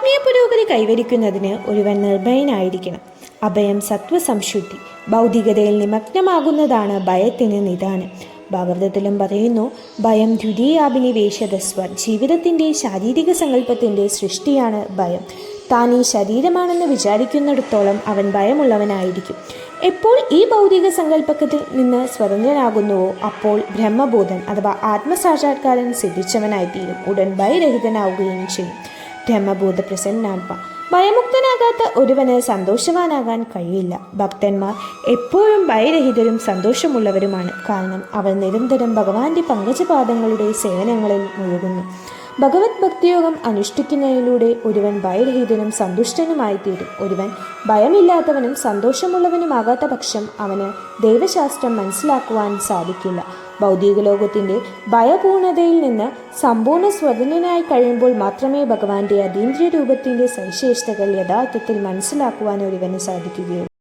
ആത്മീയ പുരോഗതി കൈവരിക്കുന്നതിന് ഒരുവൻ നിർഭയനായിരിക്കണം. അഭയം സത്വസംശുദ്ധി. ഭൗതികതയിൽ നിമഗ്നമാകുന്നതാണ് ഭയത്തിന് നിദാനം. ഭാഗവതത്തിലും പറയുന്നു, ഭയം ദ്വിതീയാഭിനിവേശതസ്വ. ജീവിതത്തിൻ്റെ ശാരീരിക സങ്കല്പത്തിൻ്റെ സൃഷ്ടിയാണ് ഭയം. താൻ ഈ ശരീരമാണെന്ന് വിചാരിക്കുന്നിടത്തോളം അവൻ ഭയമുള്ളവനായിരിക്കും. എപ്പോൾ ഈ ഭൗതിക സങ്കല്പത്തിൽ നിന്ന് സ്വതന്ത്രനാകുന്നുവോ അപ്പോൾ ബ്രഹ്മബോധൻ അഥവാ ആത്മസാക്ഷാത്കാരം സിദ്ധിച്ചവനായിത്തീരും. ഉടൻ ഭയരഹിതനാവുകയും ചെയ്യും. ബ്രഹ്മബോധ പ്രസന്നാത്മ. ഭയമുക്തനാകാത്ത ഒരുവന് സന്തോഷവാനാകാൻ കഴിയില്ല. ഭക്തന്മാർ എപ്പോഴും ഭയരഹിതരും സന്തോഷമുള്ളവരുമാണ്. കാരണം അവർ നിരന്തരം ഭഗവാന്റെ പങ്കജപാദങ്ങളുടെ സേവനങ്ങളിൽ മുഴുകുന്നു. ഭഗവത് ഭക്തിയോഗം അനുഷ്ഠിക്കുന്നതിലൂടെ ഒരുവൻ ഭയരഹിതനും സന്തുഷ്ടനുമായിത്തീരും. ഒരുവൻ ഭയമില്ലാത്തവനും സന്തോഷമുള്ളവനുമാകാത്ത പക്ഷം അവന് ദൈവശാസ്ത്രം മനസ്സിലാക്കുവാൻ സാധിക്കില്ല. ഭൗതിക ലോകത്തിൻ്റെ ഭയപൂർണതയിൽ നിന്ന് സമ്പൂർണ്ണ സ്വതന്ത്രനായി കഴിയുമ്പോൾ മാത്രമേ ഭഗവാന്റെ അതീന്ദ്രിയ രൂപത്തിൻ്റെ സവിശേഷതകൾ യഥാർത്ഥത്തിൽ മനസ്സിലാക്കുവാൻ ഒരുവന് സാധിക്കുകയുള്ളൂ.